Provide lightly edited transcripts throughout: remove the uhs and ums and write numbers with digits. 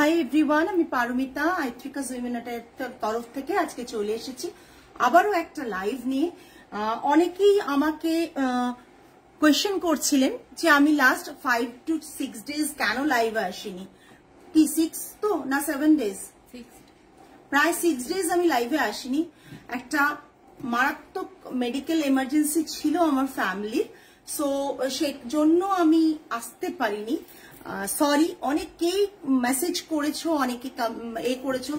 Hi everyone, আমি পারমিতা আইথ্রিকাস উইমেনের তরফ থেকে আজকে চলে এসেছি আবারও একটা লাইভ নিয়ে। অনেকেই আমাকে কোয়েশ্চেন করছিলেন যে আমি লাস্ট 5 to 6 ডেজ কেন লাইভে আসিনি। কি 6 তো না 7 ডেজ? প্রায় 6 ডেজ আমি লাইভে আসিনি। একটা মারাত্মক মেডিকেল এমার্জেন্সি ছিল আমার ফ্যামিলির, সো সেই জন্য আমি আসতে পারিনি। সরি, অনেকেই মেসেজ করেছো, অনেকে করেছো।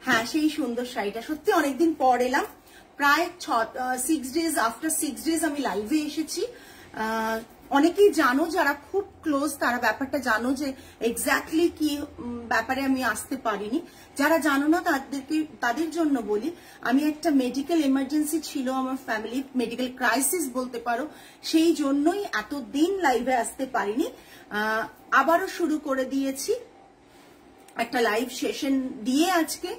হ্যাঁ, সেই সুন্দর শাড়িটা সত্যি অনেকদিন পর এলাম। প্রায় 6 ডেজ, আফটার 6 ডেজ আমি লাইভে এসেছি। অনেকেই জানো, যারা খুব ক্লোজ তারা ব্যাপারটা জানো যে এক্স্যাক্টলি কি ব্যাপারে আমি আসতে পারিনি। যারা জানো না তাদের জন্য বলি, আমি একটা মেডিকেল এমার্জেন্সি ছিল আমার ফ্যামিলি, মেডিকেল ক্রাইসিস বলতে পারো, সেই জন্যই এতদিন লাইভে আসতে পারিনি। আবারও শুরু করে দিয়েছি একটা লাইভ সেশন দিয়ে আজকে।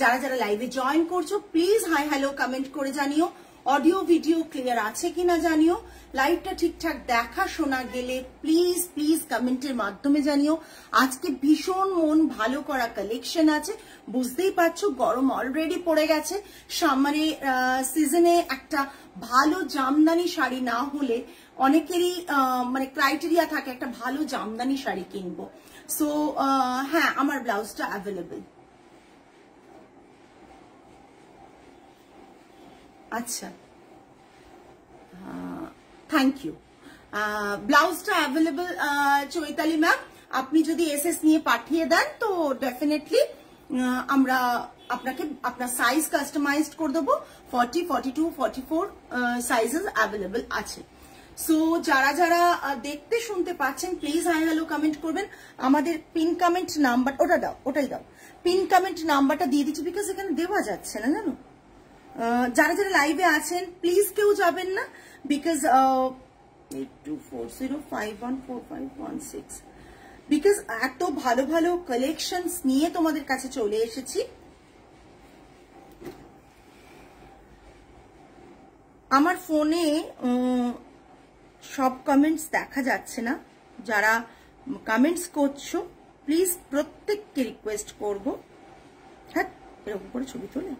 যারা যারা লাইভে জয়েন করছো প্লিজ হাই হ্যালো কমেন্ট করে জানিও। অডিও ভিডিও ক্লিয়ার আছে কিনা জানিও। লাইভটা ঠিকঠাক দেখা শোনা গেলে প্লিজ প্লিজ কমেন্টের মাধ্যমে জানিও। আজকে ভীষণ মন ভালো করা কালেকশন আছে। বুঝতেই পারছো গরম অলরেডি পড়ে গেছে। সামারে সিজনে একটা ভালো জামদানি শাড়ি না হলে অনেকেরই মানে ক্রাইটেরিয়া থাকে একটা ভালো জামদানি শাড়ি কিনবো। সো হ্যাঁ, আমার ব্লাউজটা অ্যাভেলেবল। আচ্ছা, থ্যাংক ইউ। ব্লাউজটা অ্যাভেলেবল চৈতালি ম্যাম, আপনি যদি এসএস নিয়ে পাঠিয়ে দেন তো ডেফিনেটলি আমরা আপনাকে আপনার সাইজ কাস্টমাইজড করে দেবো। 40, 42, 44 সাইজেস অ্যাভেলেবল আছে। সো যারা যারা দেখতে শুনতে পাচ্ছেন প্লিজ হাই হ্যালো কমেন্ট করবেন। আমাদের পিন কমেন্ট নাম্বার ওটাই দাও। পিন কমেন্ট নাম্বারটা দিয়ে দিচ্ছি বিকজ এখানে দেওয়া যাচ্ছে না, জানো। যারা যারা লাইভে আছেন প্লিজ কেউ যাবেন না, বিকজ 8240514516 বিকজ এত ভালো ভালো কালেকশনস নিয়ে তোমাদের কাছে চলে এসেছি। আমার ফোনে সব কমেন্টস দেখা যাচ্ছে না। যারা কমেন্টস করছো প্লিজ প্রত্যেককে রিকোয়েস্ট করব, হ্যাঁ এরকম করে ছবি তোলে।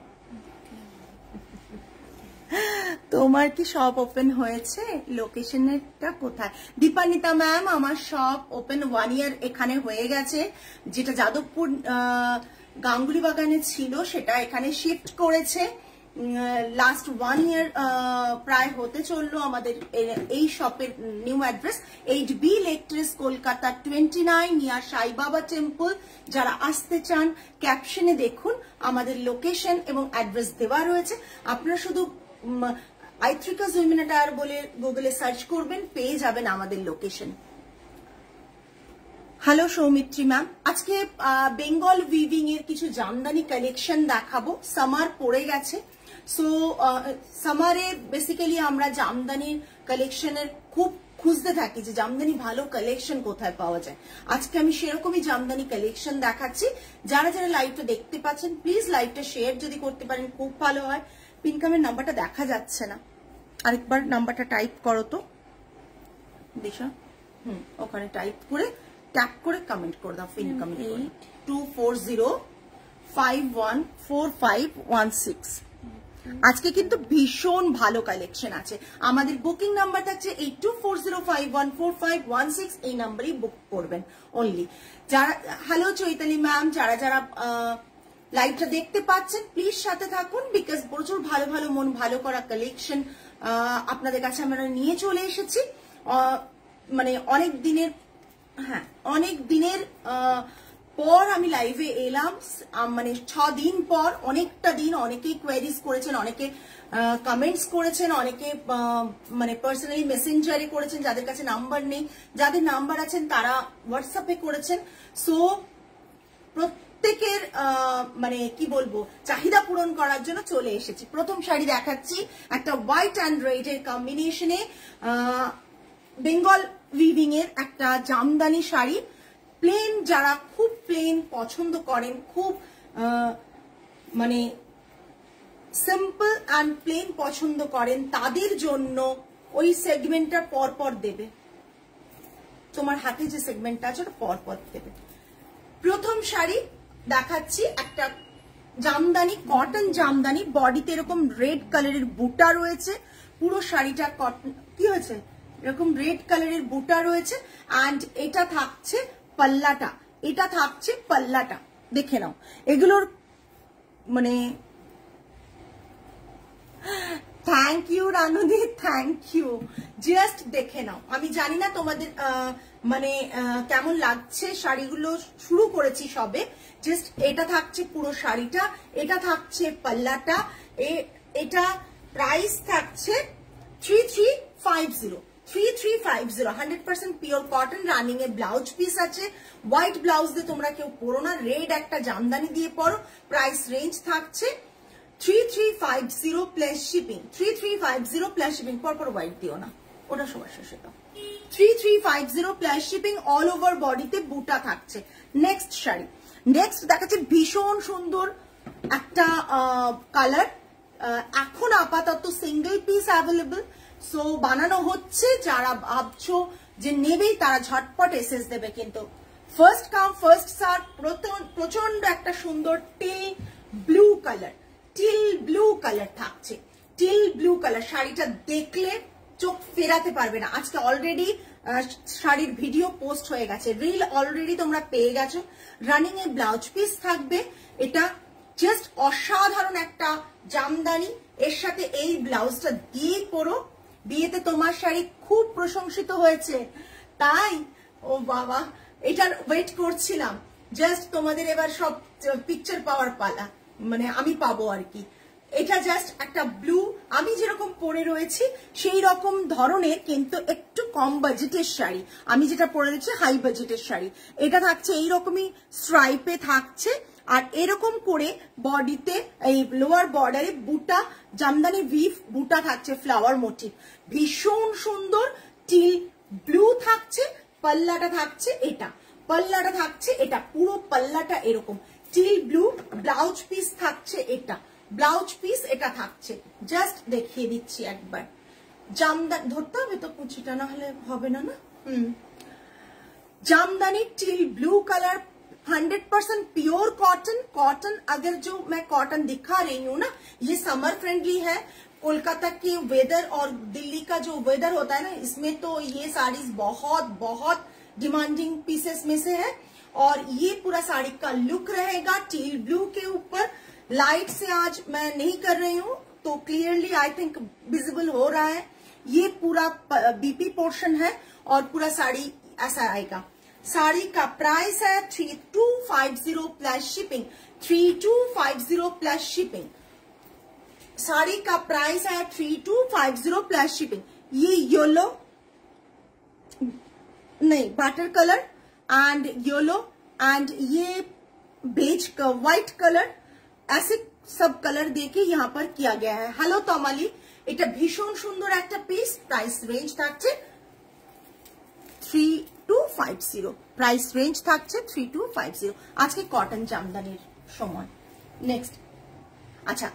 তোমার কি শপ ওপেন হয়েছে? লোকেশনটা কোথায়? দীপানিতা ম্যাম, আমার শপ ওপেন 1 ইয়ার এখানে হয়ে গেছে। যেটা যাদবপুর গাঙ্গুলি বাগানে ছিল সেটা এখানে শিফট করেছে। লাস্ট 1 ইয়ার প্রায় হতে চললো আমাদের এই শপের new address 8B lake trace, Kolkata 29 near Sai Baba temple. যারা আসতে চান ক্যাপশনে দেখুন আমাদের লোকেশন এবং অ্যাড্রেস দেওয়া রয়েছে। আপনারা শুধু আইথ্রিকাস উইমেন বলে গুগলে সার্চ করবেন, পেয়ে যাবেন আমাদের লোকেশন। হ্যালো সৌমিত্রী ম্যাম, আজকে বেঙ্গল উইভিং এর কিছু জামদানি কালেকশন দেখাবো। সামার পড়ে গেছে, সো সামারে বেসিক্যালি আমরা জামদানির কালেকশনের খুব খুঁজতে থাকি যে জামদানি ভালো কালেকশন কোথায় পাওয়া যায়। আজকে আমি সেরকমই জামদানি কালেকশন দেখাচ্ছি। যারা যারা লাইভটা দেখতে পাচ্ছেন প্লিজ লাইভটা শেয়ার যদি করতে পারেন খুব ভালো হয়। পিনকামের নাম্বারটা দেখা যাচ্ছে না, আরেকবার নাম্বারটা টাইপ করো তো দিশা। ওখানে টাইপ করে ট্যাপ করে কমেন্ট করে দাও। পিনকাম 240514516। আজকে কিন্তু ভীষণ ভালো কালেকশন আছে। আমাদের বুকিং নাম্বার থাকছে 8240514516। এই নাম্বারেই বুক করবেন অনলি। যারা হ্যালো চৈতালি ম্যাম, যারা যারা লাইভটা দেখতে পাচ্ছেন প্লিজ সাথে থাকুন, বিকজ প্রচুর ভালো ভালো মন ভালো করা কালেকশন আপনাদের কাছে আমরা নিয়ে চলে এসেছি। মানে অনেক দিনের পর আমি লাইভে এলাম, মানে 6 দিন পর। অনেকটা দিন অনেকেই কোয়েরিজ করেছেন, অনেকে কমেন্টস করেছেন, অনেকে মানে পার্সোনালি মেসেঞ্জারে করেছেন, যাদের কাছে নাম্বার নেই। যাদের নাম্বার আছেন তারা হোয়াটসঅ্যাপে করেছেন। সো প্রত্যেকের মানে কি বলবো চাহিদা পূরণ করার জন্য চলে এসেছি। প্রথম শাড়ি দেখাচ্ছি একটা হোয়াইট অ্যান্ড রেড এর কম্বিনেশনে, বেঙ্গল উইভিং এর একটা জামদানি শাড়ি। প্লেন, যারা খুব প্লেন পছন্দ করেন, খুব মানে সিম্পল অ্যান্ড প্লেন পছন্দ করেন, তাদের জন্য ওই সেগমেন্টটা পরপর দেবে। তোমার হাতে যে সেগমেন্টটা আছে ওটা পরপর দেবে। প্রথম শাড়ি দেখাচ্ছি একটা জামদানি, কটন জামদানি, বডিতে এরকম রেড কালারের বুটা রয়েছে, পুরো শাড়িটা কটন, কি হয়েছে এরকম রেড কালারের বুটা রয়েছে। অ্যান্ড এটা থাকছে পাল্লাটা, এটা থাকছে পাল্লাটা, দেখে নাও এগুলোর মানে থ্যাংক ইউ রানুদি, থ্যাংক ইউ। জাস্ট দেখে নাও, আমি জানি না তোমাদের মানে কেমন লাগছে, শাড়িগুলো শুরু করেছি সবে। জাস্ট এটা থাকছে পুরো শাড়িটা, এটা থাকছে পাল্লাটা, এটা প্রাইস থাকছে 3350, 3350, 100% পিওর কটন। রানিং এ ব্লাউজ পিস আছে, হোয়াইট ব্লাউজ দিয়ে তোমরা কেউ পরো না, রেড একটা জামদানি দিয়ে পরো। প্রাইস রেঞ্জ থাকছে 3350 প্লাস শিপিং, 3350 প্লাস শিপিং, পরপর হোয়াইট দিও না, ওটা সবার শেষে দাও। 3350 প্লাস শিপিং, অল ওভার বডিতে বুটা থাকছে। নেক্সট শাড়ি, নেক্সট দেখাচ্ছে ভীষণ সুন্দর একটা কালার, এখন আপাতত সিঙ্গেল পিস অ্যাভেলেবল, সো বানানো হচ্ছে। যারা ভাবছো যে নেবেই তারা ঝটপট এসএস দেবে, কিন্তু ফার্স্ট কাম ফার্স্ট সার্ভ। প্রচন্ড একটা সুন্দর teal blue colour, teal blue colour থাকছে, টিল ব্লু কালার। শাড়িটা দেখলে চোখ ফেরাতে পারবে না। আজকে অলরেডি শাড়ির ভিডিও পোস্ট হয়ে গেছে, রিল অলরেডি তোমরা পেয়ে গেছো। রানিং এ ব্লাউজ পিস থাকবে, এটা জাস্ট অসাধারণ একটা জামদানি, এর সাথে এই ব্লাউজটা দিয়ে পরো। বিয়েতে তোমার শাড়ি খুব প্রশংসিত হয়েছে, তাই ও বাবা এটার ওয়েট করছিলাম। জাস্ট তোমাদের এবার সব পিকচার পাওয়ার পালা, মানে আমি পাবো আর কি। এটা জাস্ট একটা ব্লু, আমি যেরকম পরে রয়েছি সেই রকম ধরনের, কিন্তু একটু কম বাজেটের শাড়ি। আমি যেটা পরে রয়েছি হাই বাজেটের শাড়ি। এটা থাকছে এইরকমই স্ট্রাইপে থাকছে, আর এরকম করে বডিতে এই লোয়ার বর্ডারে বুটা, জামদানি ভিভ বুটা থাকছে, ফ্লাওয়ার মোটিভ, ভীষণ সুন্দর। টিল ব্লু থাকছে, পাল্লাটা থাকছে এটা, পাল্লাটা থাকছে এটা, পুরো পাল্লাটা এরকম টিল ব্লু। ব্লাউজ পিস থাকছে এটা, ব্লাউজ পিস এটা থাকছে। জাস্ট দেখিয়ে দিচ্ছি একবার, জামদানি ধরতে হবে তো কুচিটা, না হলে হবে না। Jamdani till blue colour, 100% pure cotton. Cotton अगर जो मैं कॉटन दिखा रही हूँ ना, ये समर फ्रेंडली है। कोलकाता के वेदर और दिल्ली का जो वेदर होता है ना, इसमें तो ये साड़ीज बहुत बहुत डिमांडिंग पीसेस में से है। और ये पूरा साड़ी का लुक रहेगा टील ब्लू के ऊपर। लाइट से आज मैं नहीं कर रही हूँ, तो क्लियरली आई थिंक विजिबल हो रहा है। ये पूरा बीपी पोर्शन है और पूरा साड़ी ऐसा आएगा। साड़ी का प्राइस है 3250 plus shipping, 3250 plus shipping. Sari का प्राइस है 3250 प्लस शिपिंग। ये येलो नहीं butter colour and yellow and ये बेज का व्हाइट कलर, ऐसे सब कलर देके यहाँ पर किया गया है। हेलो तमाली, এটা ভীষণ সুন্দর একটা পিস। প্রাইস রেঞ্জ থাকছে 3250, প্রাইস রেঞ্জ থাকছে 3250। আজকে কটন জামদানির সময়। নেক্সট, আচ্ছা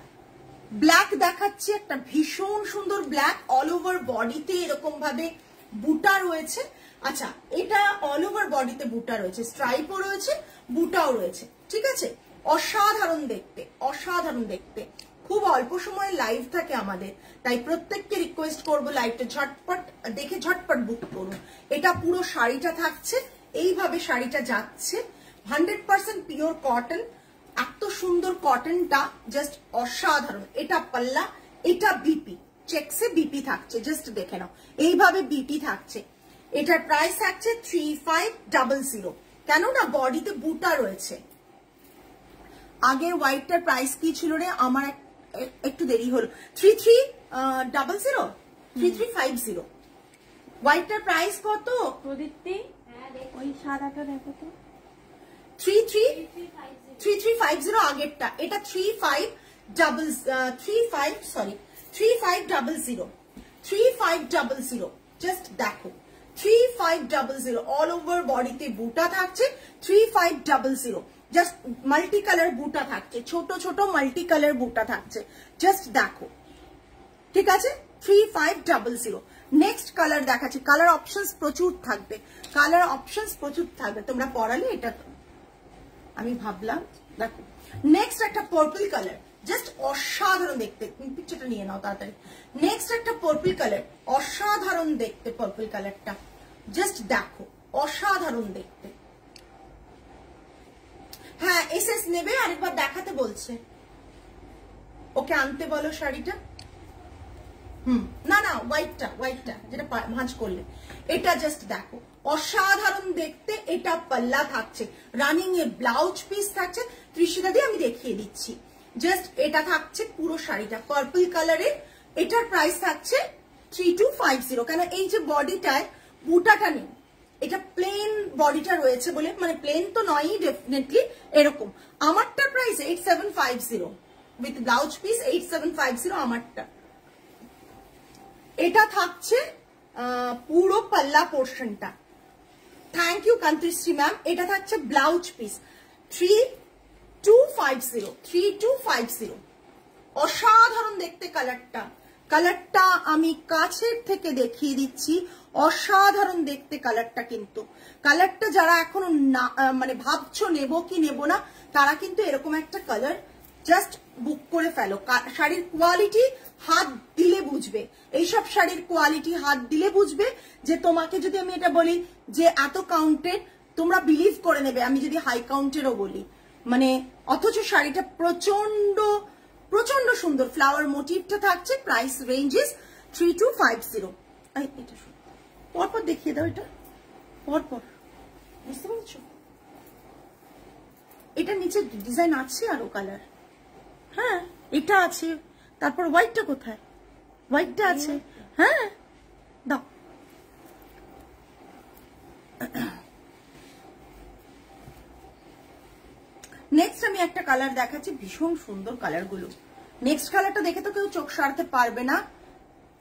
ব্ল্যাক দেখাচ্ছি, একটা ভীষণ সুন্দর ব্ল্যাক, অল ওভার বডিতে এরকম ভাবে বুটা রয়েছে। আচ্ছা, এটা অল ওভার বডিতে বুটা রয়েছে, স্ট্রাইপও রয়েছে, বুটাও রয়েছে, ঠিক আছে। অসাধারণ দেখতে, অসাধারণ দেখতে। খুব অল্প সময় লাইভ থাকে আমাদের, তাই প্রত্যেককে রিকোয়েস্ট করবো লাইভটা ঝটপট দেখে ঝটপট বুক করুন। এটা পুরো শাড়িটা থাকছে এইভাবে, শাড়িটা যাচ্ছে 100% পিওর কটন। এত সুন্দর কটনটা জাস্ট অসাধারণ। এটা পাল্লা, এটা বিপি, চেকসে বিপি থাকছে, জাস্ট দেখে নাও এইভাবে বিপি থাকছে। এটার প্রাইস থাকছে 3500, কেননা বডিতে বুটা রয়েছে। আগে হোয়াইটটার প্রাইস কি ছিল রে, আমার একটু দেরি হলো, 3300, 3350। হোয়াইটটার প্রাইস কত প্রদীপ্তি? ওই সাদাটা দেখো তো, 3350 আগেরটা, এটা 3500। জাস্ট দেখো 3500, অল ওভার বডিতে বুটা থাকছে 3500। জাস্ট মাল্টি কালার বুটা থাকছে, ছোট ছোট মাল্টি কালার বুটা থাকছে, জাস্ট দেখো, ঠিক আছে। 3500। নেক্সট কালার দেখাচ্ছি। কালার অপশনস প্রচুর থাকবে, কালার অপশনস প্রচুর থাকবে, তোমরা পড়ালে এটা আমি ভাবলাম দেখো নেক্সট একটা পার্পল কালার, জাস্ট অসাধারণ দেখতে, পিকচারটা নিয়ে নাও তাড়াতাড়ি। নেক্সট একটা পার্পল কালার, অসাধারণ দেখতে পার্পল কালারটা, জাস্ট দেখো অসাধারণ দেখতে। হ্যাঁ এসএস নেবে, আরেকবার দেখাতে বলছে, ওকে আনতে বলো শাড়িটা। না না হোয়াইটটা যেটা ভাঁজ করলে, এটা জাস্ট দেখো অসাধারণ দেখতে। এটা পাল্লা থাকছে, রানিং এ ব্লাউজ পিস থাকছে, ত্রিশিতা দিয়ে আমি দেখিয়ে দিচ্ছি। জাস্ট এটা থাকছে পুরো শাড়িটা পার্পল কালারের। এটার প্রাইস থাকছে 3250। কেন এই যে বডিটায় বুটাটা নেই, এটা প্লেন বডিটা রয়েছে বলে, মানে প্লেন তো নয়ই ডেফিনেটলি এরকম। আমারটার প্রাইস 8750 উইথ ব্লাউজ পিস 8750 আমারটা। এটা থাকছে পুরো পাল্লা পোর্শনটা। Thank you Kantrishri ma'am. এটা থাকছে ব্লাউজ পিস 3250। অসাধারণ দেখতে কালারটা। কালারটা আমি কাছের থেকে দেখিয়ে দিচ্ছি, অসাধারণ দেখতে কালারটা। কিন্তু কালারটা যারা এখনো মানে ভাবছো নেব কি নেব না, তারা কিন্তু এরকম একটা কালার জাস্ট বুক করে ফেলো। শাড়ির কোয়ালিটি হাত দিলে বুঝবে, এইসব শাড়ির কোয়ালিটি হাত দিলে বুঝবে। যে তোমাকে যদি আমি এটা বলি যে এত কাউন্টের, তোমরা বিলিভ করে নেবে আমি যদি হাই কাউন্টেরও বলি, মানে অথচ শাড়িটা প্রচন্ড প্রচন্ড সুন্দর। ফ্লাওয়ার মোটিভটা থাকছে, প্রাইস রেঞ্জেস 3250। এটা পরপর দেখিয়ে দাও, এটা পরপর, বুঝতে পারছো? এটা নিচে ডিজাইন আছে আরো কালার, হ্যাঁ এটা আছে, তারপর হোয়াইটটা কোথায়? হোয়াইটটা আছে, হ্যাঁ দাও। নেক্সট আমি একটা কালার দেখাচ্ছি, ভীষণ সুন্দর কালার গুলো। নেক্সট কালারটা দেখে তো কেউ চোখ সরাতে পারবে না।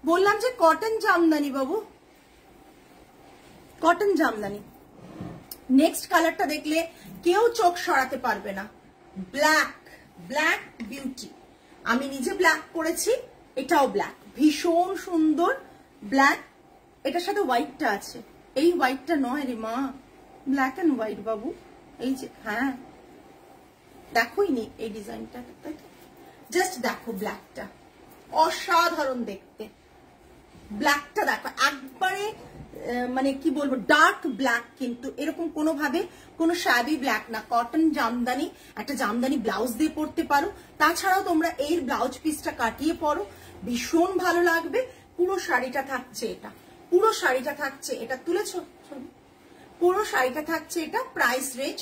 বললাম যে কটন জামদানি বাবু, কটন জামদানি। নেক্সট কালারটা দেখলে কেউ চোখ সরাতে পারবে না। Black, black beauty. আমি নিজে ব্ল্যাক করেছি, এটাও ব্ল্যাক, ভীষণ সুন্দর ব্ল্যাক। এটার সাথে হোয়াইটটা আছে, এই হোয়াইটটা নয় রে মা, ব্ল্যাক এন্ড হোয়াইট বাবু। এই যে হ্যাঁ দেখোই নি এই ডিজাইনটা, জাস্ট দেখো ব্ল্যাকটা, অসাধারণ দেখতে। ব্ল্যাকটা দেখো একবারে মানে কি বলবো ডার্ক ব্ল্যাক, কিন্তু এরকম কোনোভাবে কোনো শ্যাবি ব্ল্যাক না। কটন জামদানি, একটা জামদানি ব্লাউজ দিয়ে পরতে পারো। তাছাড়াও তোমরা এই ব্লাউজ পিসটা কাটিয়ে পরো, ভীষণ ভালো লাগবে। পুরো শাড়িটা থাকছে এটা, পুরো শাড়িটা থাকছে এটা, তুলেছো? পুরো শাড়িটা থাকছে এটা। প্রাইস রেঞ্জ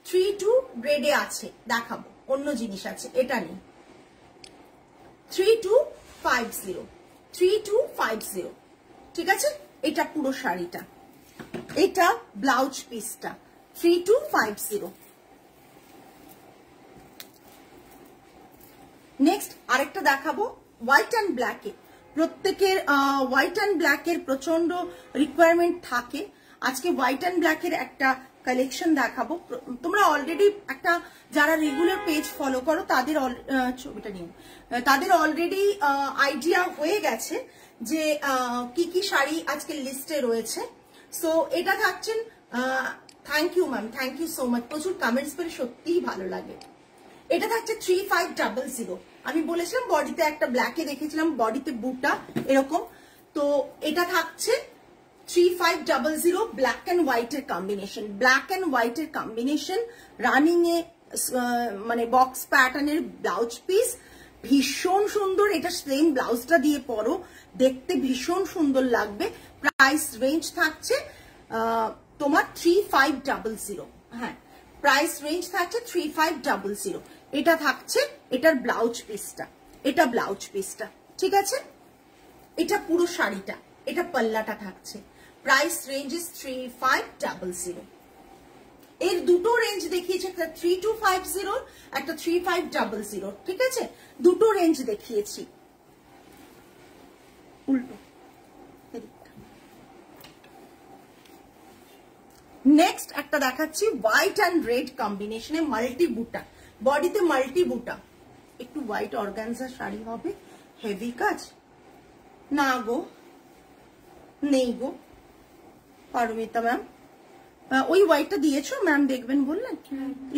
32 গ্রেডে আছে, দেখাবো অন্য জিনিস আছে, এটা নেই। 3250, ঠিক আছে? এটা পুরো শাড়িটা, এটা ব্লাউজ পিসটা 3250। নেক্সট আরেকটা দেখাবো হোয়াইট অ্যান্ড ব্ল্যাকে। প্রত্যেকের হোয়াইট অ্যান্ড ব্ল্যাকের প্রচন্ড রিকোয়ারমেন্ট থাকে। আজকে হোয়াইট অ্যান্ড ব্ল্যাকের একটা কালেকশন দেখাবো। তোমরা অলরেডি একটা যারা রেগুলার পেজ ফলো করো তাদের ছবিটা নিয়ে তাদের অলরেডি আইডিয়া হয়ে গেছে যে কি কি শাড়ি আজকে লিস্টে রয়েছে। সো এটা থাকছেন, thank you ma'am, thank you so much, প্রচুর কমেন্টস পেলে সত্যিই ভালো লাগে। এটা থাকছে 3500। আমি বলেছিলাম বডিতে একটা ব্ল্যাকে দেখেছিলাম, বডিতে বুটা এরকম, তো এটা থাকছে 3500 ব্ল্যাক অ্যান্ড হোয়াইটের কম্বিনেশন। ব্ল্যাক অ্যান্ড হোয়াইটের কম্বিনেশন, রানিং এ মানে বক্স প্যাটার্নের ব্লাউজ পিস, ভীষণ সুন্দর। এটা সেম ব্লাউজটা দিয়ে পরো, দেখতে ভীষণ সুন্দর লাগবে। প্রাইস রেঞ্জ থাকছে তোমার 3500, হ্যাঁ প্রাইস রেঞ্জ থাকছে 3500। এটা থাকছে এটার ব্লাউজ পিসটা, এটা ব্লাউজ পিসটা, ঠিক আছে? এটা পুরো শাড়িটা, এটা পাল্লাটা থাকছে। Price range is 3500। এর দুটো রেঞ্জ দেখিয়েছে, একটা 3250, একটা 3500, ঠিক আছে? দুটো রেঞ্জ দেখিয়েছি। উল্টো নেক্সট একটা দেখাচ্ছি হোয়াইট অ্যান্ড রেড কম্বিনেশনে, মাল্টি বুটা, বডিতে মাল্টি বুটা। একটু হোয়াইট অর্গানজা শাড়ি হবে, হেভি কাজ না গো, নেই গো পারমিতা ম্যাম, ওই হোয়াইটটা দিয়েছো ম্যাম, দেখবেন বললেন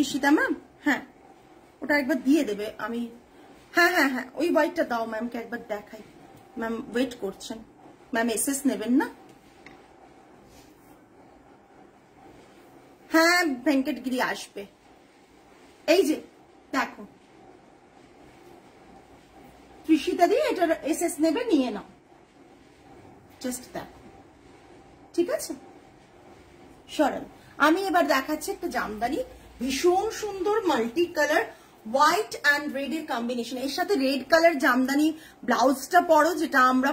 ঋষিতা ম্যাম? হ্যাঁ, ওটা একবার দিয়ে দেবে। আমি হ্যাঁ হ্যাঁ হ্যাঁ, ওই হোয়াইটটা দাও ম্যামকে একবার দেখাই। ম্যাম ওয়েট করছেন, ম্যাম এসএস নেবেন না? হ্যাঁ ভেঙ্কটগিরি আসবে। এই যে দেখো ঋষিতা দিয়ে এটার এসএস নেবে, নিয়ে নাও, জাস্ট দেখো, ঠিক আছে? সরল। আমি এবার দেখাচ্ছি একটা জামদানি, ভীষণ সুন্দর multi colour, white and red এর কম্বিনেশন। এর সাথে রেড কালার জামদানি ব্লাউজটা পরো, যেটা আমরা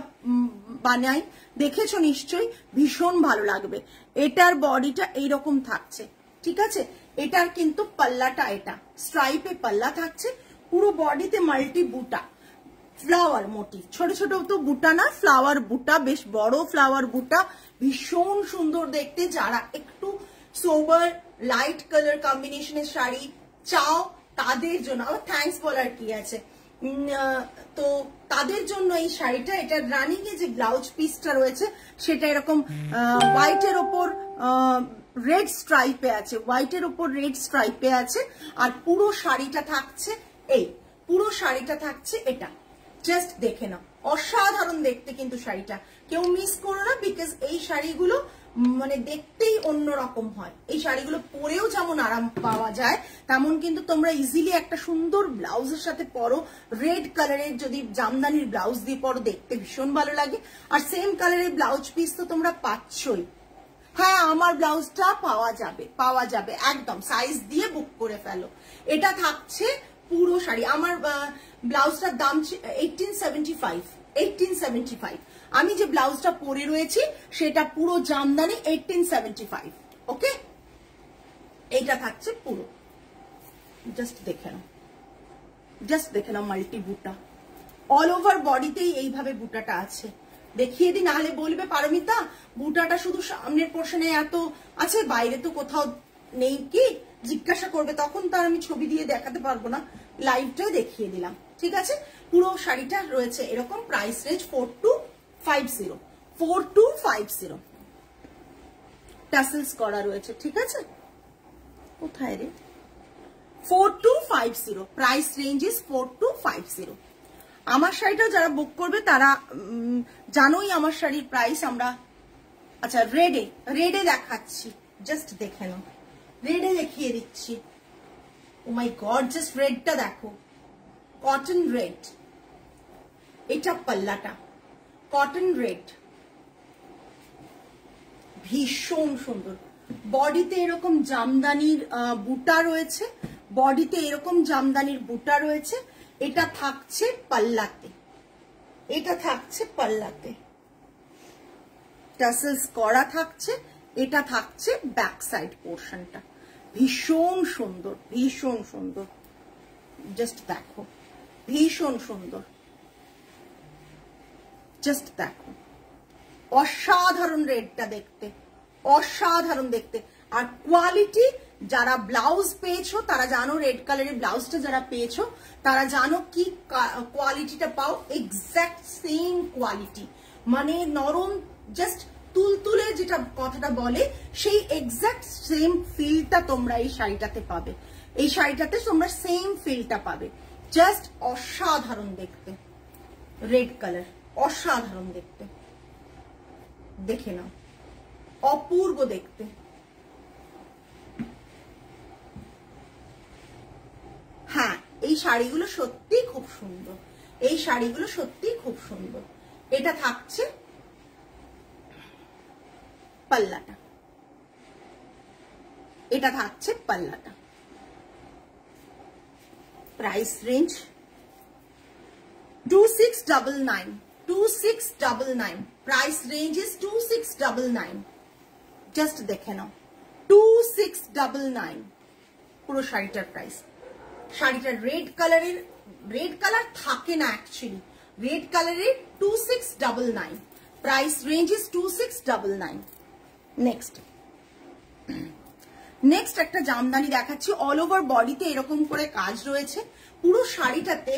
বানাই, দেখেছো নিশ্চয়ই, ভীষণ ভালো লাগবে। এটার বডিটা এইরকম থাকছে, ঠিক আছে? এটার কিন্তু পাল্লাটা এটা স্ট্রাইপে পাল্লা থাকছে, পুরো বডিতে মাল্টি বুটা, ফ্লাওয়ার মোটিভ, ছোট ছোট তো বুটা না, ফ্লাওয়ার বুটা, বেশ বড় ফ্লাওয়ার বুটা, ভীষণ সুন্দর দেখতে। যারা একটু সোবার লাইট কালার কম্বিনেশনের শাড়ি চাও তাদের জন্য, আবার থ্যাঙ্কস বলার কি আছে, তো তাদের জন্য এই শাড়িটা। এটা রানিং এ যে ব্লাউজ পিসটা রয়েছে সেটা এরকম হোয়াইটের ওপর রেড স্ট্রাইপে আছে, হোয়াইটের ওপর রেড স্ট্রাইপে আছে। আর পুরো শাড়িটা থাকছে এই, পুরো শাড়িটা থাকছে এটা, জাস্ট দেখে নাও, অসাধারণ দেখতে কিন্তু শাড়িটা, কেউ মিস করো না, বিকজ এই শাড়িগুলো মানে দেখতেই অন্যরকম হয়। এই শাড়িগুলো পরেও যেমন আরাম পাওয়া যায়, তেমন কিন্তু তোমরা ইজিলি একটা সুন্দর ব্লাউজের সাথে পরো, রেড কালারের যদি জামদানির ব্লাউজ দিয়ে পরো, দেখতে ভীষণ ভালো লাগে। আর সেম কালারের ব্লাউজ পিস তো তোমরা পাচ্ছই। হ্যাঁ, আমার ব্লাউজটা পাওয়া যাবে একদম, সাইজ দিয়ে বুক করে ফেলো। এটা থাকছে পুরো শাড়ি। আমার ব্লাউজটার দাম 1875। আমি যে ব্লাউজটা পরে রয়েছি সেটা পুরো জামদানি 1875। ওকে, এইটা থাকছে পুরো, জাস্ট দেখে নাও মাল্টি বুটা, অল ওভার বডিতেই এইভাবে বুটাটা আছে। দেখিয়ে দিই, নাহলে বলবে পারমিতা বুটাটা শুধু সামনের পোর্শনে এত আছে, বাইরে তো কোথাও নেই কি, জিজ্ঞাসা করবে, তখন তার আমি ছবি দিয়ে দেখাতে পারবো না, লাইভটাই দেখিয়ে দিলাম, ঠিক আছে? পুরো শাড়িটা রয়েছে এরকম, প্রাইস রেঞ্জ 4250 টাসেলস করা রয়েছে, ঠিক আছে? কোথায় রে? 4250, প্রাইস রেঞ্জ ইজ 4250। আমার শাড়িটাও যারা বুক করবে তারা জানোই আমার শাড়ির প্রাইস আমরা, আচ্ছা রেডে দেখাচ্ছি, জাস্ট দেখে নাও, রেডে দেখিয়ে দিচ্ছি। ও মাই গড, জাস্ট রেডটা দেখো, কটন রেড, এটা পাল্লাটা কটন রেড, ভীষণ সুন্দর। বডিতে এরকম জামদানির বুটা রয়েছে, বডিতে এরকম জামদানির বুটা রয়েছে। এটা থাকছে পাল্লাতে, টাসেলস করা থাকছে। এটা থাকছে ব্যাক সাইড পোর্শনটা, ভীষণ সুন্দর, জাস্ট দেখো, ভীষণ সুন্দর, জাস্ট দেখো, অসাধারণ রেডটা দেখতে, অসাধারণ দেখতে। আর কোয়ালিটি, যারা ব্লাউজ পেয়েছো তারা জানো, রেড কালারের ব্লাউজটা যারা পেয়েছো তারা জানো কি কোয়ালিটিটা পাও, এক্স্যাক্ট সেম কোয়ালিটি, মানে নরম, জাস্ট তুলতুলে যেটা কথাটা বলে, সেই এক্স্যাক্ট সেম ফিলটা তোমরা এই শাড়িটাতে পাবে, এই শাড়িটাতে তোমরা সেম ফিলটা পাবে। জাস্ট অসাধারণ দেখতে, রেড কালার অসাধারণ দেখতে, দেখে নাও, অপূর্ব দেখতে। হ্যাঁ, এই শাড়িগুলো সত্যি খুব সুন্দর, এই শাড়িগুলো সত্যি খুব সুন্দর। এটা থাকছে পাল্লাটা, এটা থাকছে পাল্লাটা, price range 2699, price range is 2699, just দেখে নাও, 2699 পুরো শাড়িটার প্রাইস। শাড়িটা রেড কালারের, রেড কালার থাকে না অ্যাকচুয়ালি, রেড কালারের 2699, প্রাইস রেঞ্জ ইজ 2699। নেক্সট একটা জামদানি দেখাচ্ছি, অল ওভার বডিতে এরকম করে কাজ রয়েছে, পুরো শাড়িটাতে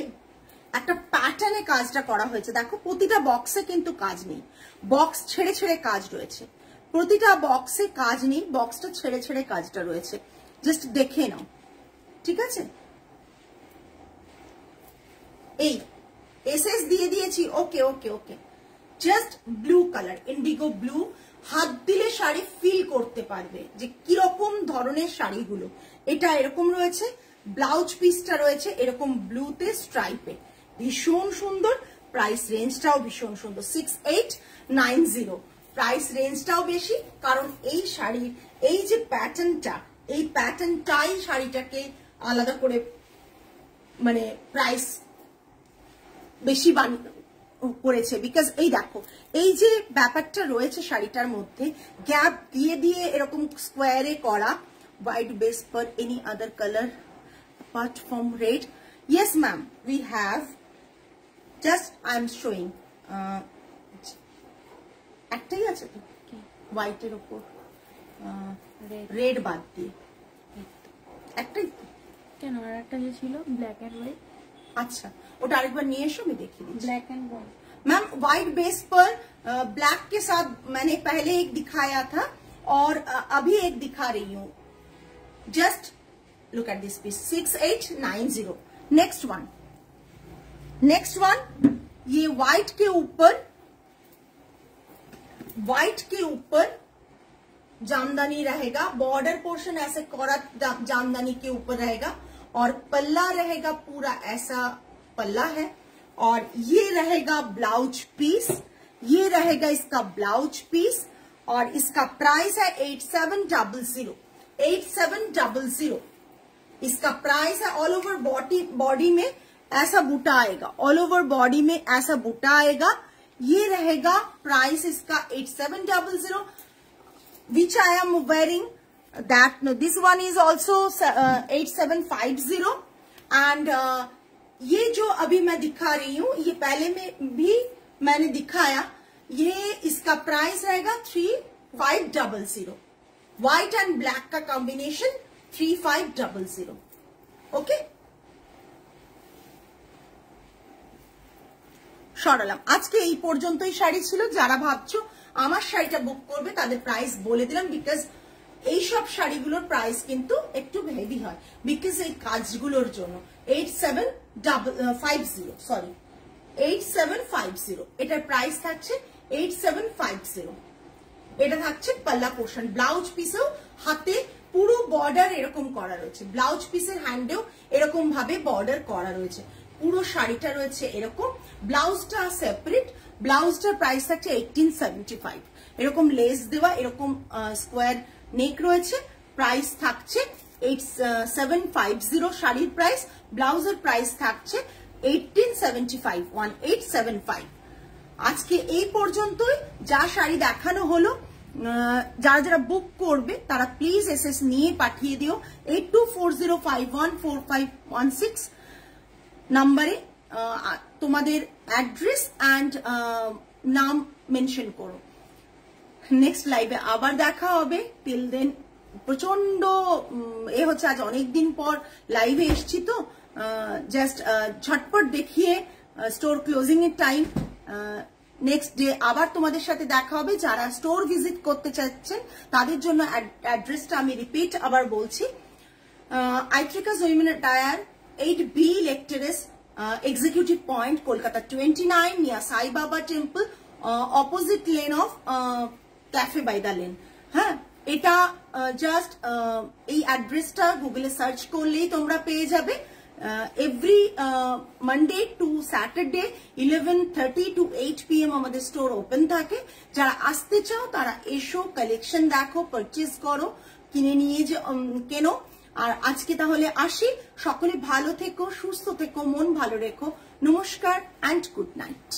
একটা প্যাটার্নে কাজটা করা হয়েছে। দেখো প্রতিটা বক্সে কিন্তু কাজ নেই, বক্স ছেড়ে ছেড়ে কাজ রয়েছে, প্রতিটা বক্সে কাজ নেই, বক্সটা ছেড়ে ছেড়ে কাজটা রয়েছে, জাস্ট দেখে নাও, ঠিক আছে? এই এসএস দিয়ে দিয়েছি, okay okay okay. Just blue colour, indigo blue, হাত দিলে শাড়ি ফিল করতে পারবে যে কিরকম ধরনের শাড়িগুলো। এটা এরকম রয়েছে, ব্লাউজ পিসটা রয়েছে এরকম ব্লুতে স্ট্রাইপে, ভীষণ সুন্দর। প্রাইস রেঞ্জটাও ভীষণ সুন্দর, 6890। প্রাইস রেঞ্জটাও বেশি, কারণ এই শাড়ির এই যে প্যাটার্নটা, এই প্যাটার্নটাই শাড়িটাকে আলাদা করে মানে প্রাইস বেশি করেছে। বিকজ এই দেখো, এই যে ব্যাপারটা রয়েছে শাড়িটার মধ্যে, গ্যাপ দিয়ে দিয়ে এরকম স্কোয়ারে করা, হোয়াইট বেস पर any other color apart from red? Yes ma'am, we have, just I am showing, একটাই আছে তো হোয়াইটের উপর রেড বাদ দিয়ে, একটাই কেন? আর একটা যে ছিল ব্ল্যাক এন্ড হোয়াইট। अच्छा, ওটা আরেকবার নিয়ে এসো, আমি দেখিয়ে দিচ্ছি। Black and white ma'am, white base पर ब्लैक के साथ मैंने पहले एक दिखाया था और अभी एक दिखा रही हूँ। Just look at this piece, 6890। Next one, ये व्हाइट के ऊपर जामदानी रहेगा, बॉर्डर पोर्शन ऐसे कौरा जामदानी के ऊपर रहेगा, और पल्ला रहेगा पूरा ऐसा पल्ला है, और ये रहेगा ब्लाउज पीस, ये रहेगा इसका ब्लाउज पीस, और इसका प्राइस है 8700। 8700 इसका प्राइस है। ऑल ओवर बॉडी में ऐसा बूटा आएगा, ऑल ओवर बॉडी में ऐसा बूटा आएगा। ये रहेगा प्राइस इसका 8700, which I am wearing. That no, this one is also 8750, and ये जो अभी मैं दिखा रही हूँ, ये पहले में भी मैंने दिखाया, ये इसका प्राइस रहेगा 3500। व्हाइट एंड ब्लैक का कॉम्बिनेशन 3500। ओके, সরালাম। আজকে এই পর্যন্তই শাড়ি ছিল। যারা ভাবছো আমার শাড়িটা বুক করবে তাদের প্রাইস বলে দিলাম, বিকজ এইসব শাড়িগুলোর প্রাইস কিন্তু একটু হেভি হয়, বিকজ এই কাজগুলোর জন্য। 8750 এটার প্রাইস থাকছে 8750। এটা থাকছে পাল্লা পোর্শন, ব্লাউজ পিসেও হাতে পুরো বর্ডার এরকম করা রয়েছে, ব্লাউজ পিসের হ্যান্ডেও এরকম ভাবে বর্ডার করা রয়েছে, পুরো শাড়িটা রয়েছে এরকম। ব্লাউজটা সেপারেট, ব্লাউজটার প্রাইস থাকছে 1875। এরকম লেস দেওয়া, এরকম স্কোয়ার নেক রয়েছে, প্রাইস থাকছে 8750 শাড়ির প্রাইস। ব্লাউজের প্রাইস থাকছে 1875। আজকে এই পর্যন্তই। যা শাড়ি দেখানো হলো, যারা যারা বুক করবে তারা প্লিজ এসএস নিয়ে পাঠিয়ে দিও 8240514516 নাম্বারে তোমাদের অ্যাড্রেস অ্যান্ড নাম মেনশন করো। নেক্সট লাইভে আবার দেখা হবে। টিল দেন প্রচন্ড হচ্ছে, আজ অনেকদিন পর লাইভে এসছি তো, জাস্ট ঝটপট দেখিয়ে স্টোর ক্লোজিং এর টাইম। নেক্সট ডে আবার তোমাদের সাথে দেখা হবে। যারা স্টোর ভিজিট করতে চাচ্ছেন তাদের জন্য অ্যাড্রেসটা আমি রিপিট আবার বলছি, আইট্রিকাস women attire, 8B lake terrace, executive point, Kolkata 29, near Sai Baba temple, opposite lane of cafe by the lane. হ্যাঁ, এটা জাস্ট এই অ্যাড্রেসটা গুগলে সার্চ করলেই তোমরা পেয়ে যাবে। Every Monday to Saturday 11:30 to 8 PM আমাদের স্টোর ওপেন থাকে। যারা আসতে চাও তারা এসো, কালেকশন দেখো, পারচেজ করো, কিনে নিয়ে যে কেনো। আর আজকে তাহলে আসি। সকলে ভালো থেকো, সুস্থ থেকো, মন ভালো রেখো। নমস্কার অ্যান্ড গুড নাইট।